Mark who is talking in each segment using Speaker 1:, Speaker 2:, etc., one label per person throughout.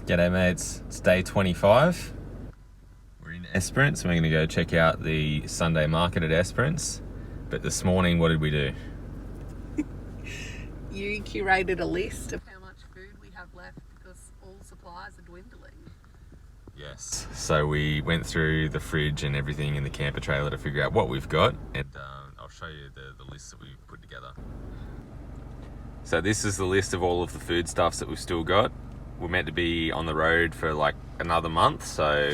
Speaker 1: G'day mates, it's day 25. We're in Esperance and we're going to go check out the Sunday market at Esperance. But this morning, what did we do?
Speaker 2: You curated a list of how much food we have left because all supplies are dwindling.
Speaker 1: Yes. So we went through the fridge and everything in the camper trailer to figure out what we've got, and I'll show you the list that we've put together. So this is the list of all of the foodstuffs that we've still got. We're meant to be on the road for like another month, so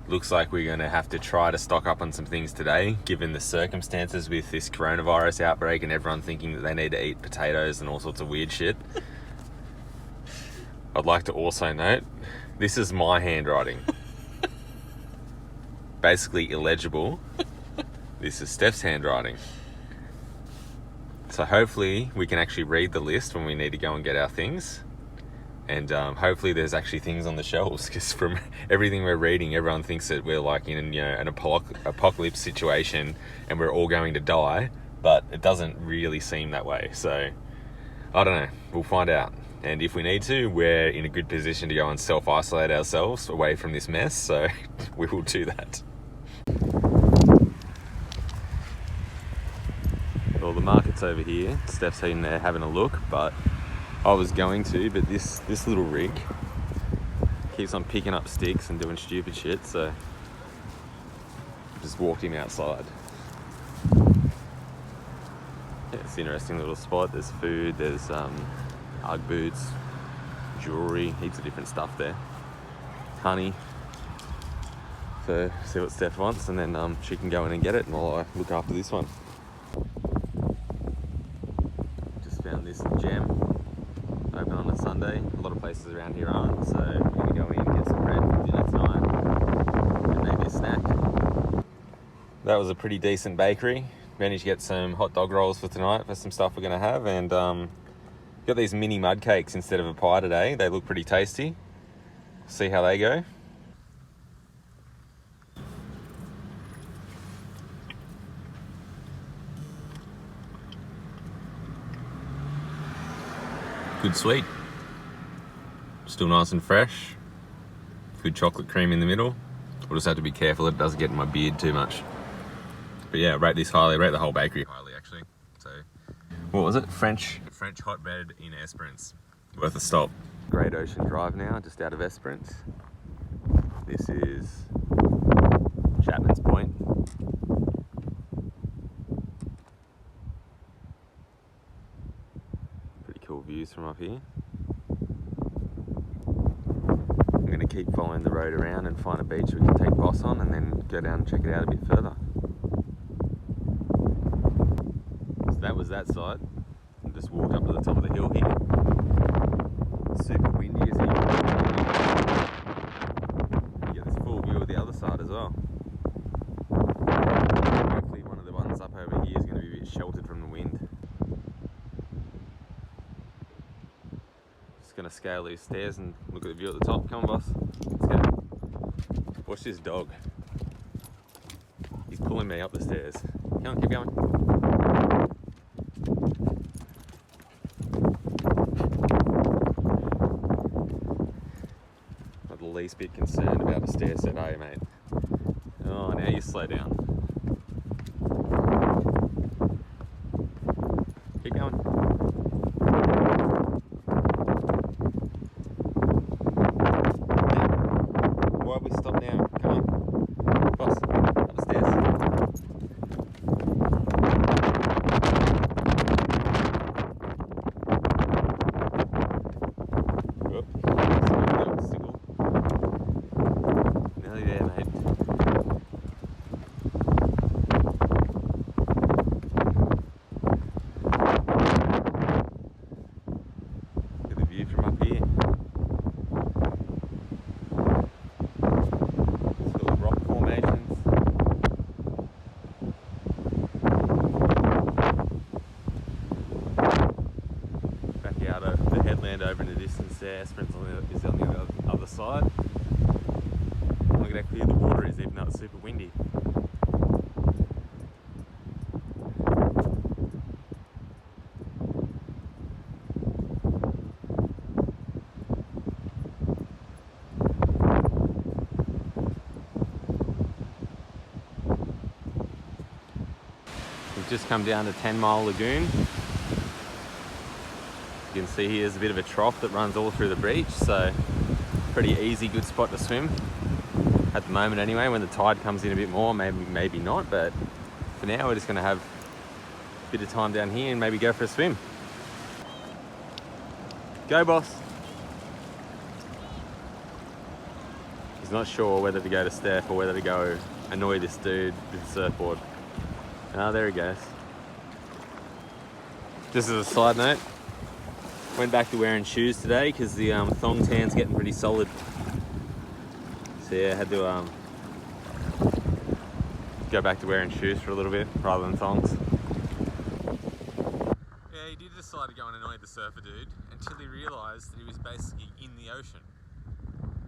Speaker 1: looks like we're going to have to try to stock up on some things today, given the circumstances with this coronavirus outbreak and everyone thinking that they need to eat potatoes and all sorts of weird shit. I'd like to also note, this is my handwriting. Basically illegible. This is Steph's handwriting. So hopefully we can actually read the list when we need to go and get our things. And hopefully there's actually things on the shelves, because from everything we're reading, everyone thinks that we're like in an apocalypse situation and we're all going to die, but it doesn't really seem that way. So I don't know, we'll find out. And if we need to, we're in a good position to go and self-isolate ourselves away from this mess, so we will do that. Well, the market's over here. Steph's in there having a look, but I was going to, but this little rig keeps on picking up sticks and doing stupid shit, so I just walked him outside. Yeah, it's an interesting little spot. There's food, there's Ugg boots, jewellery, heaps of different stuff there. Honey. So see what Steph wants, and then she can go in and get it, and while I look after this one. Just found this gem. Open on a Sunday. A lot of places around here aren't, so we're going to go in and get some bread for dinner tonight and maybe a snack. That was a pretty decent bakery. Managed to get some hot dog rolls for tonight for some stuff we're going to have, and got these mini mud cakes instead of a pie today. They look pretty tasty. See how they go. Good sweet, still nice and fresh. Good chocolate cream in the middle. We'll just have to be careful it doesn't get in my beard too much. But yeah, rate this highly, rate the whole bakery highly actually. So, what was it? French hot bread in Esperance. Worth a stop. Great Ocean Drive now, just out of Esperance. This is Chapman's Point. Cool views from up here. I'm going to keep following the road around and find a beach we can take Boss on, and then go down and check it out a bit further. So that was that side. I just walked up to the top of the hill here. It's super windy as here. You get this full view of the other side as well. Hopefully one of the ones up over here is going to be a bit sheltered from the wind. Gonna scale these stairs and look at the view at the top. Come on, boss. Let's go. Watch this dog. He's pulling me up the stairs. Come on, keep going. Not the least bit concerned about the stair set, are you, mate? Oh, now you slow down. Keep going. Over in the distance there, Esperance is on the other side. Look at how clear the water is, even though it's super windy. We've just come down to 10 Mile Lagoon. You can see here's a bit of a trough that runs all through the beach, so pretty easy, good spot to swim. At the moment anyway, when the tide comes in a bit more, maybe not, but for now we're just gonna have a bit of time down here and maybe go for a swim. Go, boss. He's not sure whether to go to Steph or whether to go annoy this dude with the surfboard. Oh, there he goes. Just as a side note, went back to wearing shoes today because the thong tan's getting pretty solid. So yeah, I had to go back to wearing shoes for a little bit rather than thongs. Yeah, he did decide to go and annoy the surfer dude until he realised that he was basically in the ocean.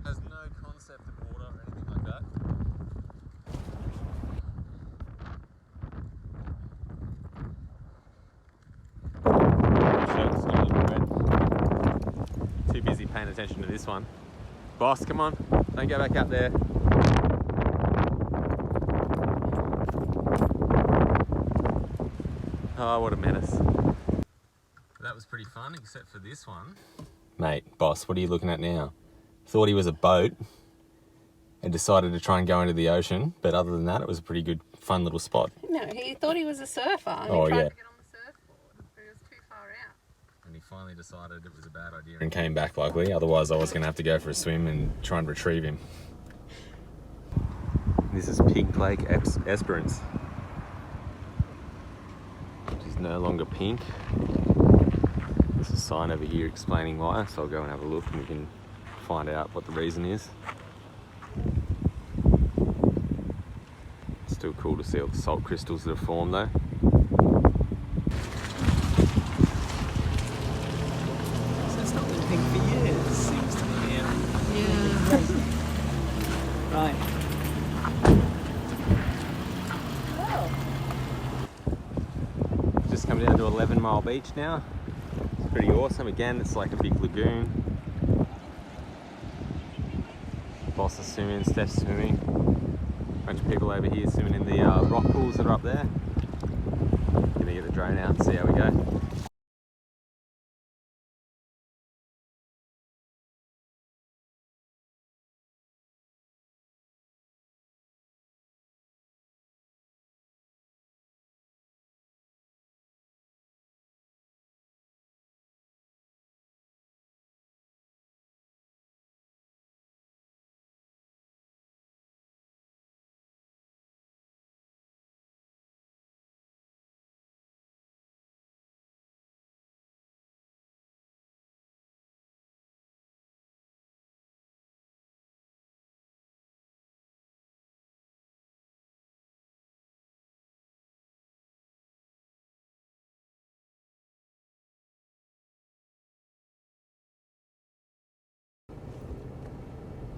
Speaker 1: Has no concept of water or anything like that. Shirt's got a little red. Too busy paying attention to this one. Boss, come on, don't go back up there. Oh, what a menace. That was pretty fun, except for this one. Mate, boss, what are you looking at now? Thought he was a boat and decided to try and go into the ocean, but other than that, it was a pretty good, fun little spot.
Speaker 2: No, he thought he was a surfer and
Speaker 1: Oh,
Speaker 2: he tried
Speaker 1: yeah.
Speaker 2: to get on the surfboard, but he was too far out.
Speaker 1: And he finally decided it was a bad idea and came back luckily, otherwise I was going to have to go for a swim and try and retrieve him. This is Pink Lake Esperance. Which is no longer pink. There's a sign over here explaining why, so I'll go and have a look and we can find out what the reason is. Still cool to see all the salt crystals that have formed though.
Speaker 3: So it's not been pink for years, seems to me.
Speaker 2: Yeah.
Speaker 3: Right.
Speaker 1: Just come down to 11 Mile Beach now. It's pretty awesome. Again, it's like a big lagoon. Boss is swimming, Steph's swimming. Bunch of people over here swimming in the rock pools that are up there. Gonna get the drone out and see how we go.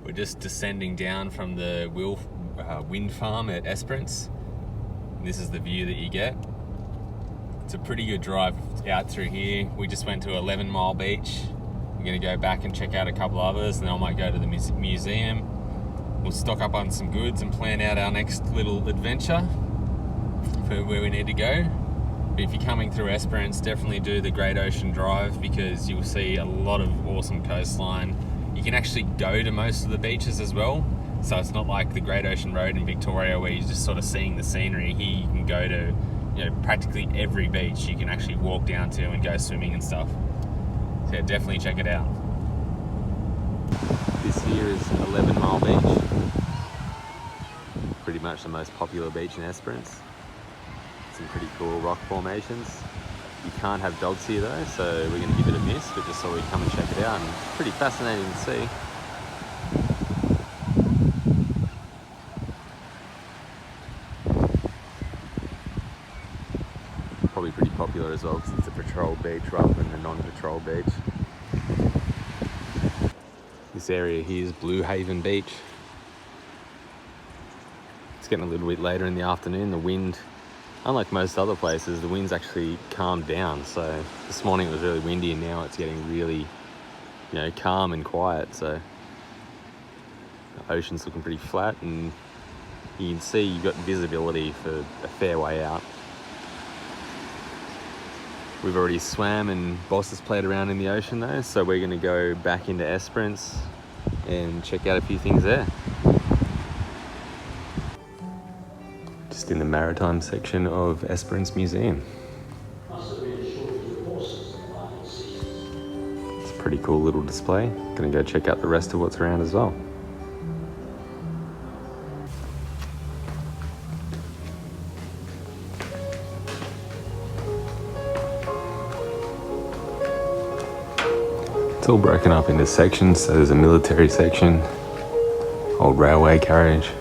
Speaker 1: We're just descending down from the wind farm at Esperance. This is the view that you get. It's a pretty good drive out through here. We just went to 11 Mile Beach. We're gonna go back and check out a couple others, and then I might go to the museum. We'll stock up on some goods and plan out our next little adventure for where we need to go. But if you're coming through Esperance, definitely do the Great Ocean Drive because you'll see a lot of awesome coastline. You can actually go to most of the beaches as well, so it's not like the Great Ocean Road in Victoria where you're just sort of seeing the scenery. Here you can go to, you know, practically every beach you can actually walk down to and go swimming and stuff. So yeah, definitely check it out. This here is 11 Mile Beach. Pretty much the most popular beach in Esperance. Some pretty cool rock formations. You can't have dogs here though, so we're going to give it a miss, but just thought we'd come and check it out, and it's pretty fascinating to see. Probably pretty popular as well because it's a patrol beach rather than a non-patrol beach. This area here is Blue Haven Beach. It's getting a little bit later in the afternoon. The wind, unlike most other places, the wind's actually calmed down. So this morning it was really windy and now it's getting really, you know, calm and quiet. So the ocean's looking pretty flat and you can see you've got visibility for a fair way out. We've already swam and Boss has played around in the ocean though, so we're gonna go back into Esperance and check out a few things there. Just in the maritime section of Esperance Museum. It's a pretty cool little display. Gonna go check out the rest of what's around as well. It's all broken up into sections, so there's a military section, old railway carriage.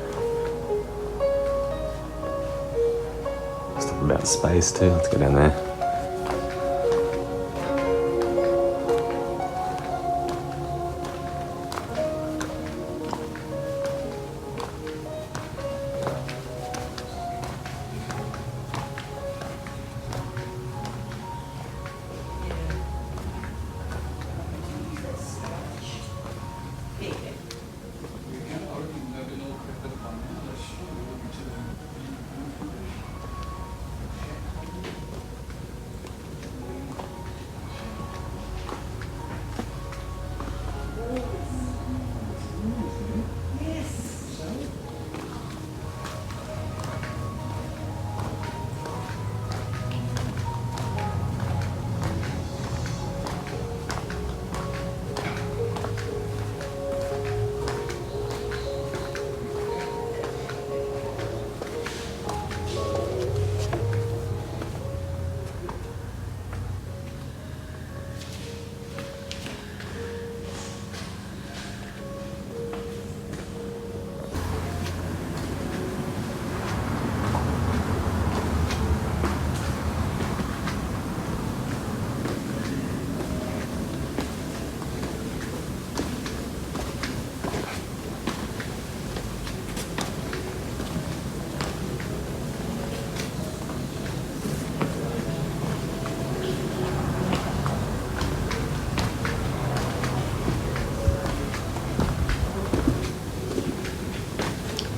Speaker 1: Stuff about space too, let's go down there.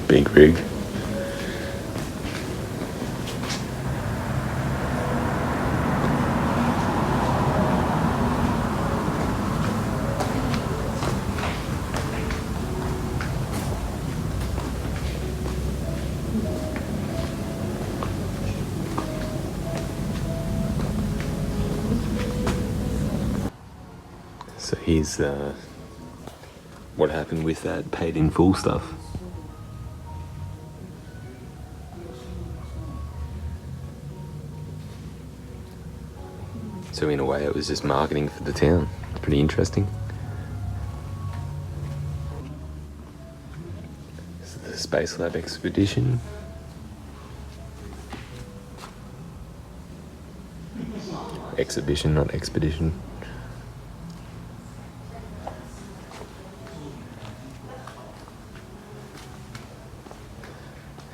Speaker 1: Big rig. So here's what happened with that paid in full stuff. So in a way it was just marketing for the town. It's pretty interesting. This is the Space Lab expedition. Exhibition, not expedition.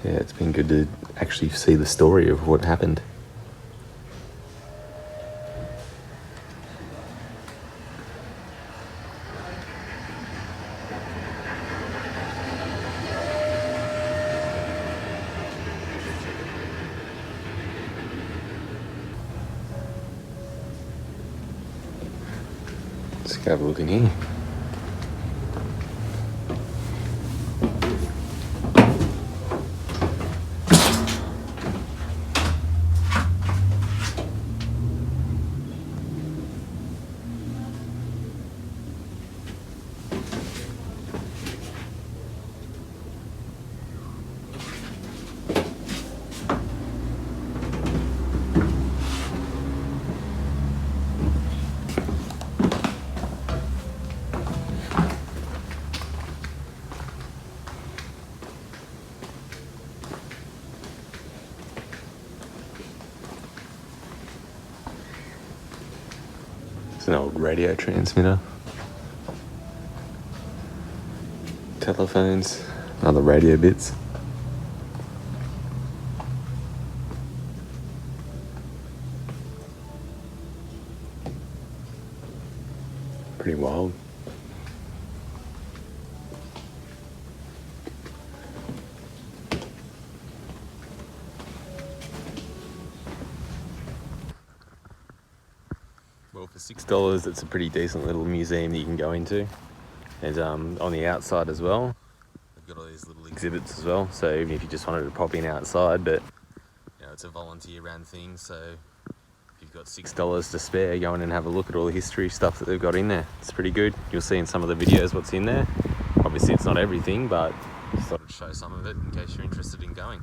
Speaker 1: Yeah, it's been good to actually see the story of what happened. Let's go have a look in here. An old radio transmitter, telephones, other radio bits. Pretty wild. for $6, it's a pretty decent little museum that you can go into. And on the outside as well, they've got all these little exhibits as well. So even if you just wanted to pop in outside, but you know, it's a volunteer-run thing. So if you've got $6 to spare, go in and have a look at all the history stuff that they've got in there. It's pretty good. You'll see in some of the videos what's in there. Obviously, it's not everything, but just thought I'd show some of it in case you're interested in going.